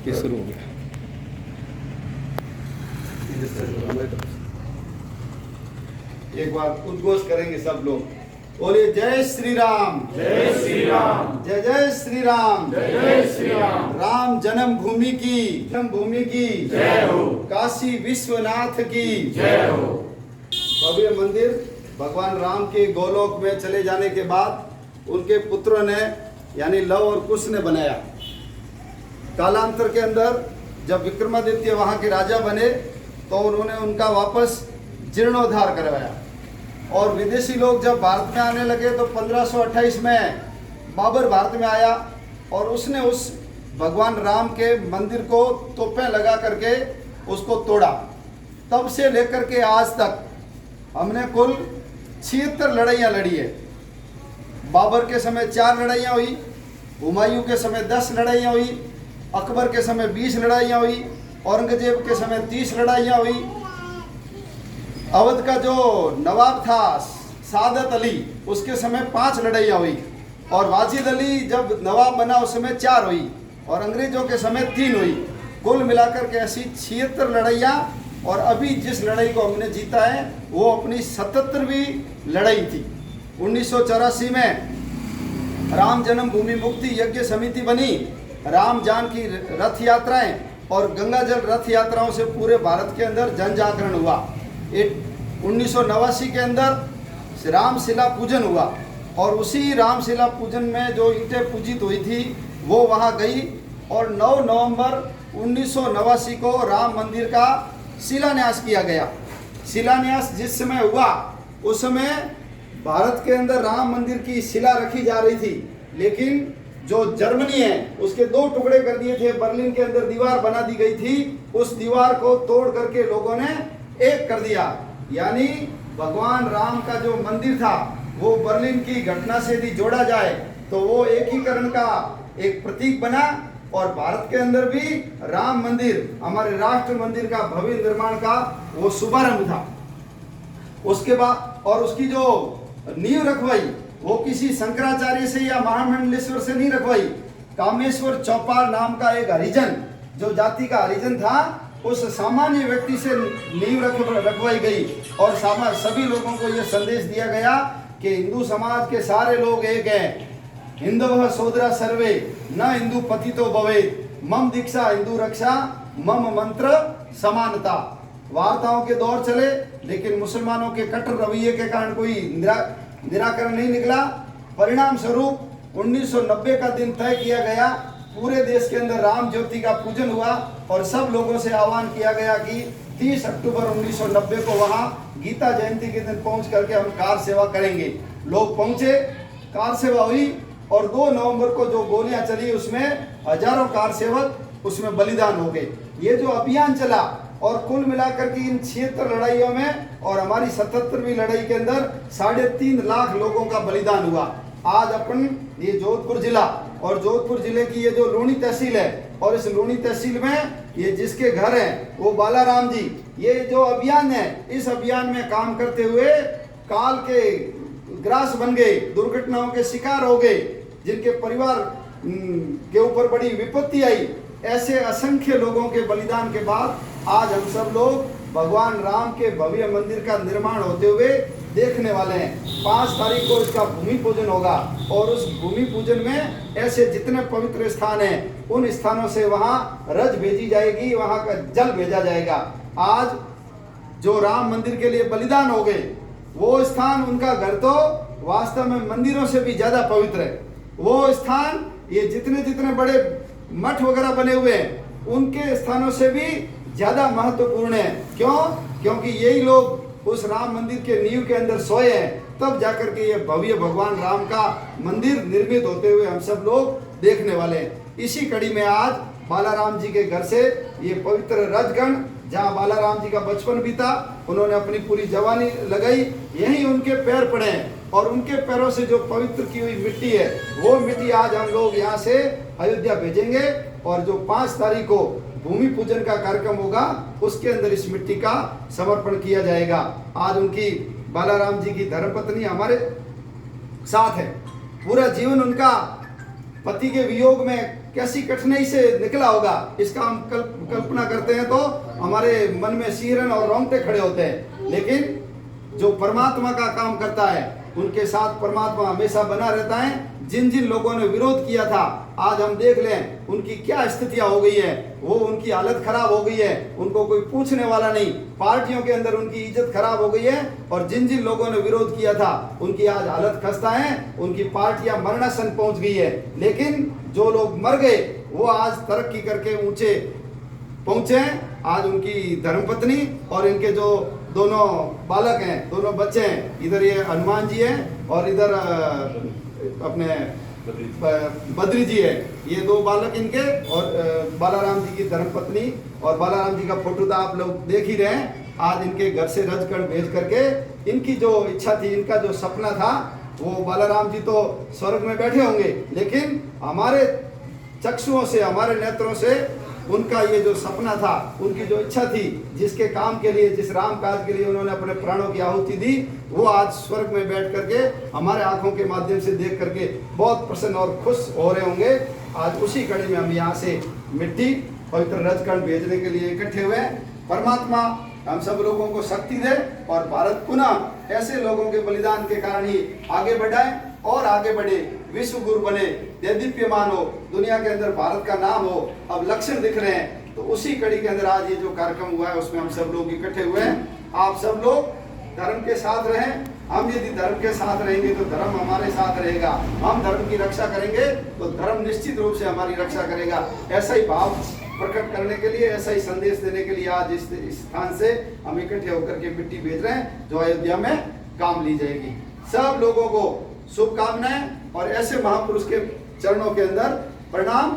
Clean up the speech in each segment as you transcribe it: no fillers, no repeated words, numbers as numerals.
ये शुरू हो गया। एक बार उद्घोष करेंगे सब लोग, बोलिए जय श्री राम, जय श्री राम, जय जय श्री राम, जय जय श्री राम। राम जन्मभूमि की, जन्मभूमि की जय हो, काशी विश्वनाथ की जय हो। भव्य मंदिर भगवान राम के गोलोक में चले जाने के बाद उनके पुत्रों ने यानी लव और कुश ने बनाया। कालांतर के अंदर जब विक्रमादित्य वहाँ के राजा बने तो उन्होंने उनका वापस जीर्णोद्धार करवाया और विदेशी लोग जब भारत में आने लगे तो 1528 में बाबर भारत में आया और उसने उस भगवान राम के मंदिर को तोपें लगा करके उसको तोड़ा। तब से लेकर के आज तक हमने कुल 76 लड़ाइयाँ लड़ी है। बाबर के समय 4 लड़ाइयाँ हुई, हुमायूं के समय 10 लड़ाइयाँ हुई, अकबर के समय 20 लड़ाइयाँ हुई, औरंगजेब के समय 30 लड़ाइयाँ हुई, अवध का जो नवाब था सादत अली उसके समय 5 लड़ाइयाँ हुई और वाजिद अली जब नवाब बना उस समय 4 हुई और अंग्रेजों के समय 3 हुई। कुल मिलाकर के ऐसी 76 लड़ाइयाँ और अभी जिस लड़ाई को हमने जीता है वो अपनी 77वीं लड़ाई थी। 1984 में राम जन्मभूमि मुक्ति यज्ञ समिति बनी, राम जानकी रथ यात्राएं और गंगा जल रथ यात्राओं से पूरे भारत के अंदर जन जागरण हुआ। 1989 के अंदर रामशिला पूजन हुआ और उसी रामशिला पूजन में जो ईंटें पूजित हुई थी वो वहाँ गई और 9 नवंबर 1989 को राम मंदिर का शिलान्यास किया गया। शिलान्यास जिस समय हुआ उस समय भारत के अंदर राम मंदिर की शिला रखी जा रही थी, लेकिन जो जर्मनी है उसके 2 टुकड़े कर दिए थे। बर्लिन के अंदर दीवार बना दी गई थी, उस दीवार को तोड़ करके लोगों ने एक कर दिया। यानी भगवान राम का जो मंदिर था वो बर्लिन की घटना से यदि जोड़ा जाए तो वो एकीकरण का एक प्रतीक बना और भारत के अंदर भी राम मंदिर हमारे राष्ट्र मंदिर का भव्य निर्माण का वो शुभारंभ था। उसके बाद और उसकी जो नींव रखवाई वो किसी शंकराचार्य से या महामंडलेश्वर से नहीं रखवाई। कामेश्वर चौपाल नाम का एक हरिजन, जो जाति का हरिजन था, उस सामान्य व्यक्ति से नींव रखवाई गई और सभी लोगों को यह संदेश दिया गया कि हिंदू समाज के सारे लोग एक हैं। हिंदवः सोदरा सर्वे न हिंदू पतितो भवेत्, मम दीक्षा हिंदू रक्षा, मम मंत्र समानता। वार्ताओं के दौर चले लेकिन मुसलमानों के कट्टर रवैये के कारण कोई निराकरण नहीं निकला। परिणाम स्वरूप 1990 का दिन तय किया गया। पूरे देश के अंदर राम ज्योति का पूजन हुआ और सब लोगों से आह्वान किया गया कि 30 अक्टूबर 1990 को वहाँ गीता जयंती के दिन पहुँच करके हम कार सेवा करेंगे। लोग पहुँचे, कार सेवा हुई और 2 नवंबर को जो गोलियां चली उसमें हजारों कार सेवक उसमें बलिदान हो गए। ये जो अभियान चला और कुल मिलाकर के इन 76 लड़ाइयों में और हमारी 77वीं लड़ाई के अंदर 3.5 लाख लोगों का बलिदान हुआ। आज अपन ये जोधपुर जिला और जोधपुर जिले की ये जो लूणी तहसील है और इस लूणी तहसील में ये जिसके घर है वो बालाराम जी, ये जो अभियान है इस अभियान में काम करते हुए काल के ग्रास बन गए, दुर्घटनाओं के शिकार हो गए, जिनके परिवार के ऊपर बड़ी विपत्ति आई। ऐसे असंख्य लोगों के बलिदान के बाद आज हम सब लोग भगवान राम के भव्य मंदिर का निर्माण होते हुए देखने वाले हैं। 5 तारीख को इसका भूमि पूजन होगा और उस भूमि पूजन में ऐसे जितने पवित्र स्थान हैं उन स्थानों से वहाँ रज भेजी जाएगी, वहाँ का जल भेजा जाएगा। आज जो राम मंदिर के लिए बलिदान हो गए वो स्थान, उनका घर तो वास्तव में मंदिरों से भी ज्यादा पवित्र है। वो स्थान ये जितने जितने बड़े मठ वगैरह बने हुए हैं उनके स्थानों से भी ज्यादा महत्वपूर्ण है। क्यों? क्योंकि यही लोग उस राम मंदिर के नींव के अंदर सोए हैं, तब जाकर के ये भव्य भगवान राम का मंदिर निर्मित होते हुए हम सब लोग देखने वाले हैं। इसी कड़ी में आज बालाराम जी के घर से ये पवित्र रथगण, जहाँ बालाराम जी का बचपन बीता, उन्होंने अपनी पूरी जवानी लगाई, यही उनके पैर पड़े हैं और उनके पैरों से जो पवित्र की हुई मिट्टी है वो मिट्टी आज हम लोग यहाँ से अयोध्या भेजेंगे और जो 5 तारीख को भूमि पूजन का कार्यक्रम होगा उसके अंदर इस मिट्टी का समर्पण किया जाएगा। आज उनकी बालाराम जी की धर्मपत्नी हमारे साथ है, पूरा जीवन उनका पति के वियोग में कैसी कठिनाई से निकला होगा, इसका हम कल्पना करते हैं तो हमारे मन में सिहरन और रोंगटे खड़े होते हैं। लेकिन जो परमात्मा का काम करता है उनके साथ परमात्मा हमेशा बना रहता है। जिन जिन लोगों ने विरोध किया था, आज हम देख लें उनकी क्या स्थितियां हो गई है। वो उनकी हालत खराब हो गई है, उनको कोई पूछने वाला नहीं। पार्टियों के अंदर उनकी इज्जत खराब हो गई है। और जिन जिन लोगों ने विरोध किया था उनकी आज हालत खस्ता है, उनकी पार्टियां मरणासन पहुंच गई है। लेकिन जो लोग मर गए वो आज तरक्की करके ऊंचे पहुंचे हैं। आज उनकी धर्मपत्नी और इनके जो दोनों बालक हैं, दोनों बच्चे हैं, इधर ये हनुमान जी हैं और इधर अपने बद्री जी है, ये दो बालक इनके, और बालाराम जी की धर्मपत्नी। और बालाराम जी का फोटो तो आप लोग देख ही रहे हैं। आज इनके घर से रजकण भेज करके इनकी जो इच्छा थी, इनका जो सपना था, वो बालाराम जी तो स्वर्ग में बैठे होंगे, लेकिन हमारे चक्षुओं से, हमारे नेत्रों से उनका ये जो सपना था, उनकी जो इच्छा थी, जिसके काम के लिए, जिस राम काज के लिए उन्होंने अपने प्राणों की आहुति दी, वो आज स्वर्ग में बैठ करके हमारे आंखों के माध्यम से देख करके बहुत प्रसन्न और खुश हो रहे होंगे। आज उसी कड़ी में हम यहाँ से मिट्टी पवित्र रजकण भेजने के लिए इकट्ठे हुए। परमात्मा हम सब लोगों को शक्ति दे और भारत पुनः ऐसे लोगों के बलिदान के कारण ही आगे बढ़ाए और आगे बढ़े, विश्व गुरु बने, देदीप्यमान हो, दुनिया के अंदर भारत का नाम हो। अब लक्षण दिख रहे हैं, तो उसी कड़ी के अंदर आज ये जो कार्यक्रम हुआ है उसमें हम सब लोग इकट्ठे हुए हैं। आप सब लोग धर्म के साथ रहें। हम यदि धर्म के साथ रहेंगे तो धर्म हमारे साथ रहेगा। हम धर्म की रक्षा करेंगे तो धर्म निश्चित रूप से हमारी रक्षा करेगा। ऐसा ही भाव प्रकट करने के लिए, ऐसा ही संदेश देने के लिए आज इस स्थान से हम इकट्ठे होकर के मिट्टी भेज रहे हैं, जो अयोध्या में काम ली जाएगी। सब लोगों को शुभकामनाएं और ऐसे महापुरुष के चरणों के अंदर प्रणाम।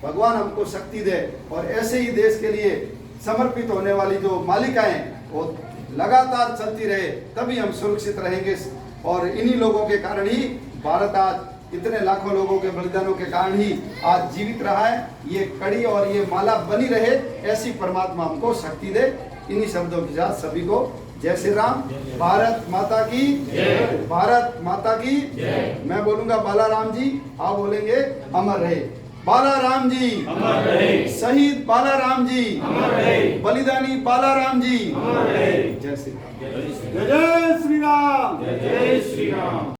भगवान हमको शक्ति दे और ऐसे ही देश के लिए समर्पित होने वाली जो मालिकाएं वो लगातार चलती रहे, तभी हम सुरक्षित रहेंगे। और इन्हीं लोगों के कारण ही भारत आज इतने लाखों लोगों के बलिदानों के कारण ही आज जीवित रहा है। ये कड़ी और ये माला बनी रहे, ऐसी परमात्मा हमको शक्ति दे। इन्हीं शब्दों के साथ सभी को जय श्री राम। भारत माता की जय। भारत माता की जय। मैं बोलूंगा बालाराम जी, आप बोलेंगे अमर रहे बालाराम जी, अमर रहे शहीद बालाराम जी, अमर रहे बलिदानी बालाराम जी, अमर रहे। जय श्री राम। जय श्री राम। जय श्री राम।